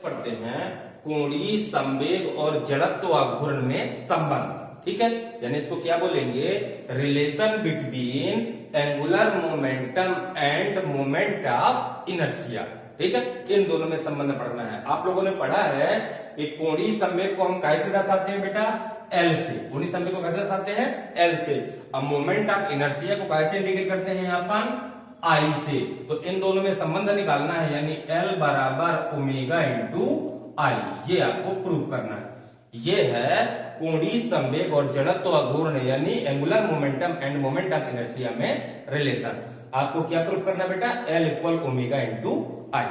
पढ़ते हैं कोणीय संवेग और जड़त्व घूर्ण में संबंध। ठीक है, यानी इसको क्या बोलेंगे, relation between angular momentum end moment of inertia. ठीक है, इन दोनों में संबंध पढ़ना है। आप लोगों ने पढ़ा है कि कोणीय संवेग को हम कैसे दर्शाते हैं बेटा, एल से। कोणीय संवेग को कैसे दर्शाते हैं, एल से। अब मोमेंट ऑफ इनर्शिया को कैसे इंडिकेट करते हैं अपन, आई से। तो इन दोनों में संबंध निकालना है, यानी एल बराबर ओमेगा इंटू आई, ये आपको प्रूफ करना है। ये है कोणीय संवेग और जड़त्व घूर्ण यानी angular momentum end moment of inertia में रिलेशन। आपको क्या प्रूफ करना बेटा, एल इक्वल ओमेगा इंटू आई।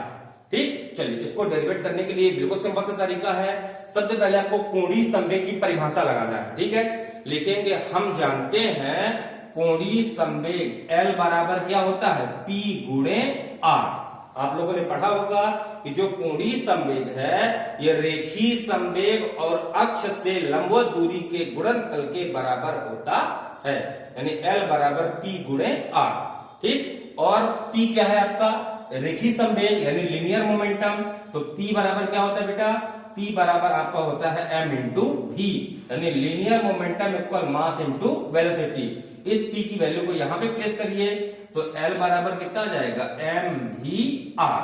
ठीक, चलिए इसको डेरिवेट करने के लिए बिल्कुल सिंपल सा तरीका है। सबसे पहले आपको कोणीय संवेग की परिभाषा लगाना है। ठीक है, लिखेंगे हम जानते हैं कोणीय संवेग एल बराबर क्या होता है, पी गुणे आर। आप लोगों ने पढ़ा होगा कि जो कोणीय संवेग है ये रेखीय संवेग और अक्ष से लंबवत दूरी के गुणनफल के बराबर होता है, यानी एल बराबर पी गुणे आर। ठीक, और पी क्या है आपका, रेखीय संवेग यानी लिनियर मोमेंटम। तो पी बराबर क्या होता है बेटा, पी बराबर आपका होता है एम इंटू वी, यानी linear momentum equal mass into velocity. इस पी की वैल्यू को यहां पे प्लेस करिए तो एल बराबर कितना आ जाएगा, एम वी आर।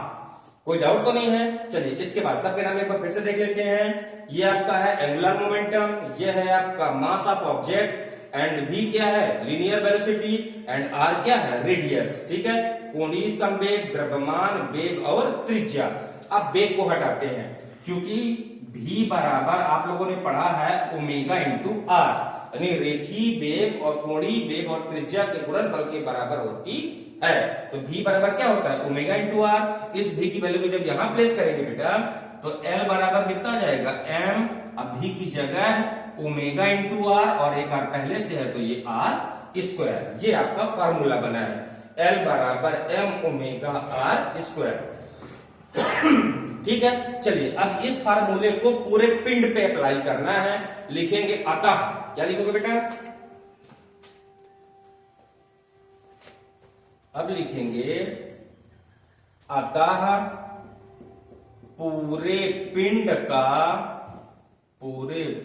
कोई डाउट तो नहीं है। चलिए इसके बाद सबके नाम एक बार फिर से देख लेते हैं। ये आपका है एंगुलर मोमेंटम, ये है आपका mass of object, and v क्या है, लीनियर वेलोसिटी, एंड r क्या है, रेडियस। ठीक है, कोणीय संवेग, द्रव्यमान, वेग और त्रिज्या। अब वेग को हटाते हैं क्योंकि v बराबर आप लोगों ने पढ़ा है ओमेगा इंटू आर, यानी रेखीय वेग और कोणीय वेग और त्रिज्या के गुणनफल के बराबर होती है। तो v बराबर क्या होता है, ओमेगा इंटू आर। इस v की वैल्यू को जब यहां प्लेस करेंगे बेटा तो l बराबर कितना आ जाएगा, m। अब v की जगह ओमेगा इंटू आर और एक आर पहले से है तो ये आर स्क्वायर। ये आपका फार्मूला बना है, एल बराबर एम ओमेगा आर स्क्वायर। ठीक है, चलिए अब इस फार्मूले को पूरे पिंड पे अप्लाई करना है। लिखेंगे अतः, क्या लिखोगे बेटा, अब लिखेंगे अतः पूरे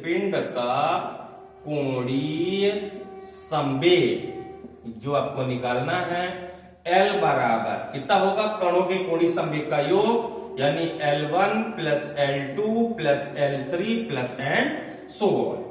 पिंड का कोणीय संवेग जो आपको निकालना है, L बराबर कितना होगा, कणों के कोणीय संवेग का योग, यानी L1 plus L2 plus L3 plus and so on.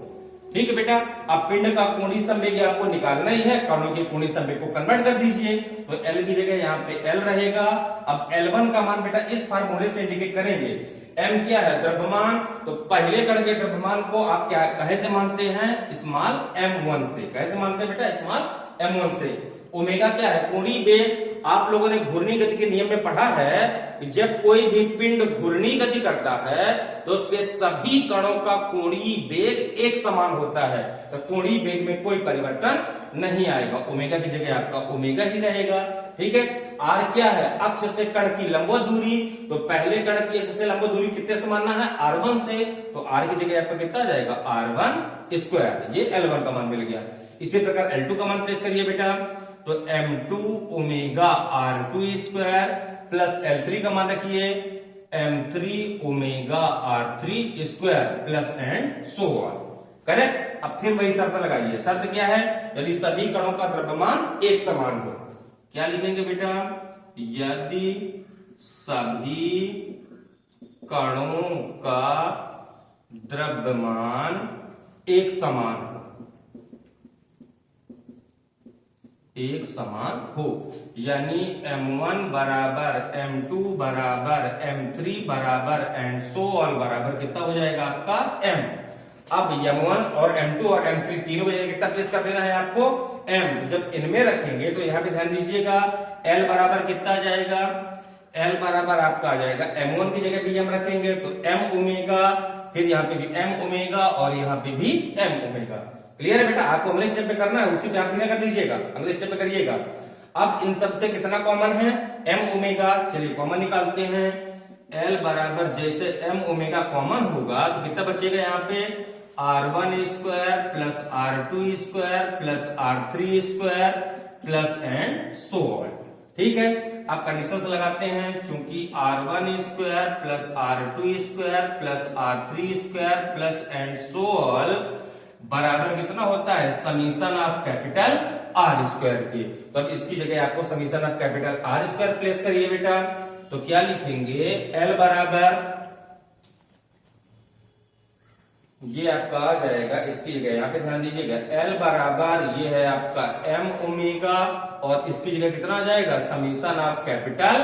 ठीक है बेटा, अब पिंड का कोणीय संवेग आपको निकालना ही है, कणों के कोणीय संवेग को कन्वर्ट कर दीजिए तो L की जगह यहाँ पे L रहेगा। अब L1 का मान बेटा इस फार्मूले से इंडिकेट करेंगे। m क्या है, द्रव्यमान, तो पहले कण के द्रव्यमान को आप क्या कहे से मानते हैं, स्मॉल m1 से। कैसे मानते हैं बेटा, स्मॉल m1 से। ओमेगा क्या है, कोणीय वेग। आप लोगों ने घूर्णी गति के नियम में पढ़ा है कि जब कोई भी पिंड घूर्णी गति करता है तो उसके सभी कणों का कोणीय वेग एक समान होता है, तो कोणीय वेग में कोई परिवर्तन नहीं आएगा। ओमेगा की जगह आपका ओमेगा ही रहेगा। ठीक है, आर क्या है, अक्ष से कण की लंबवत दूरी, तो पहले कण की अक्ष से लंबवत दूरी कितने से मानना है, r1 से, तो r की जगह आपका कितना आ जाएगा, r1 स्क्वायर। ये L1 का मान मिल गया। इसी प्रकार L2 का मान प्लेस करिए बेटा, तो m2 omega r2 square plus L3 का मान रखिए m3 omega r3 square plus and so on. Correct. अब फिर वही शर्त लगाइए। शर्त क्या है, यदि सभी कणों का द्रव्यमान एक समान हो। क्या लिखेंगे बेटा, यदि सभी कणों का द्रव्यमान एक समान हो, यानी m1 बराबर m2 बराबर m3 बराबर एंड सो ऑन बराबर कितना हो जाएगा आपका m। अब m1 और m2 और m3 तीनों की जगह कितना प्लेस कर देना है आपको, m। तो जब इनमें रखेंगे तो यहां पे ध्यान दीजिएगा, l बराबर कितना आ जाएगा, l बराबर आपका आ जाएगा m1 की जगह भी m रखेंगे तो m ओमेगा, फिर यहाँ पे भी m ओमेगा और यहाँ पे भी m ओमेगा। क्लियर है बेटा, आपको अगले स्टेप पे करना है, उसी पे आप भी ना कर लीजिएगा, अगले स्टेप पे करिएगा। अब इन सब से कितना कॉमन है, m ओमेगा। चलिए कॉमन निकालते हैं। l बराबर जैसे m ओमेगा कॉमन होगा तो कितना बचेगा यहाँ पे, r1 square plus r2 square plus r3 square plus and so on. ठीक है, आप कंडीशंस लगाते हैं, चूंकि R1 square plus R2 square plus R3 square plus and so all बराबर कितना होता है, summation of capital R square की। तो अब इसकी जगह आपको summation of capital R square place करिए बेटा। तो क्या लिखेंगे, L बराबर, ये आपका आ जाएगा इसकी जगह, यहां पे ध्यान दीजिएगा, L बराबर ये है आपका M ओमेगा और इसकी जगह कितना आ जाएगा, summation of capital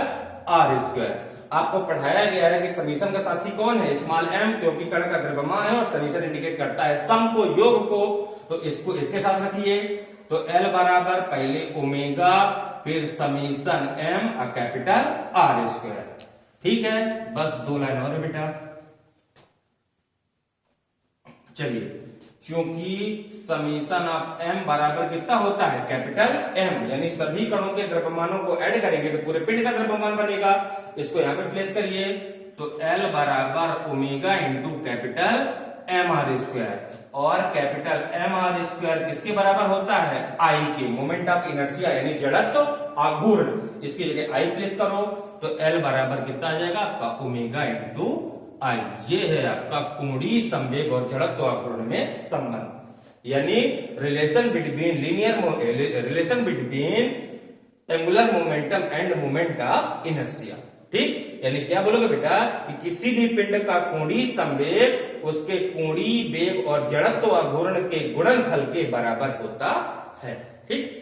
R square. आपको पढ़ाया गया है कि समीशन का साथी कौन है, स्मॉल m, क्योंकि कण का द्रव्यमान है और समीशन इंडिकेट करता है सम को, योग को, तो इसको इसके साथ रखिए। तो L बराबर पहले ओमेगा फिर समीशन m और कैपिटल R स्क्वायर। ठीक है, बस 2 लाइन और बेटा। चलिए, क्योंकि समीशन ऑफ m बराबर कितना होता है, कैपिटल M, यानी सभी कणों के द्रव्यमानों को ऐड करेंगे तो पूरे पिंड का द्रव्यमान बनेगा। इसको यहां पे प्लेस करिए। तो L बराबर omega into capital M r square, और कैपिटल एम आर स्क्वायर किसके बराबर होता है, I के, मोमेंट ऑफ इनर्शिया यानी जड़त्व आघूर्ण। इसकी जगह I प्लेस करो तो L बराबर कितना आ जाएगा आपका, ओमेगा इंटू I। ये है आपका कोणीय संवेग और जड़त्व आघूर्ण में संबंध, यानी relation between angular momentum end moment of inertia. ठीक, यानी क्या बोलोगे बेटा कि किसी भी पिंड का कोणीय संवेग उसके कोणीय वेग और जड़त्व आघूर्ण के गुणनफल के बराबर होता है। ठीक,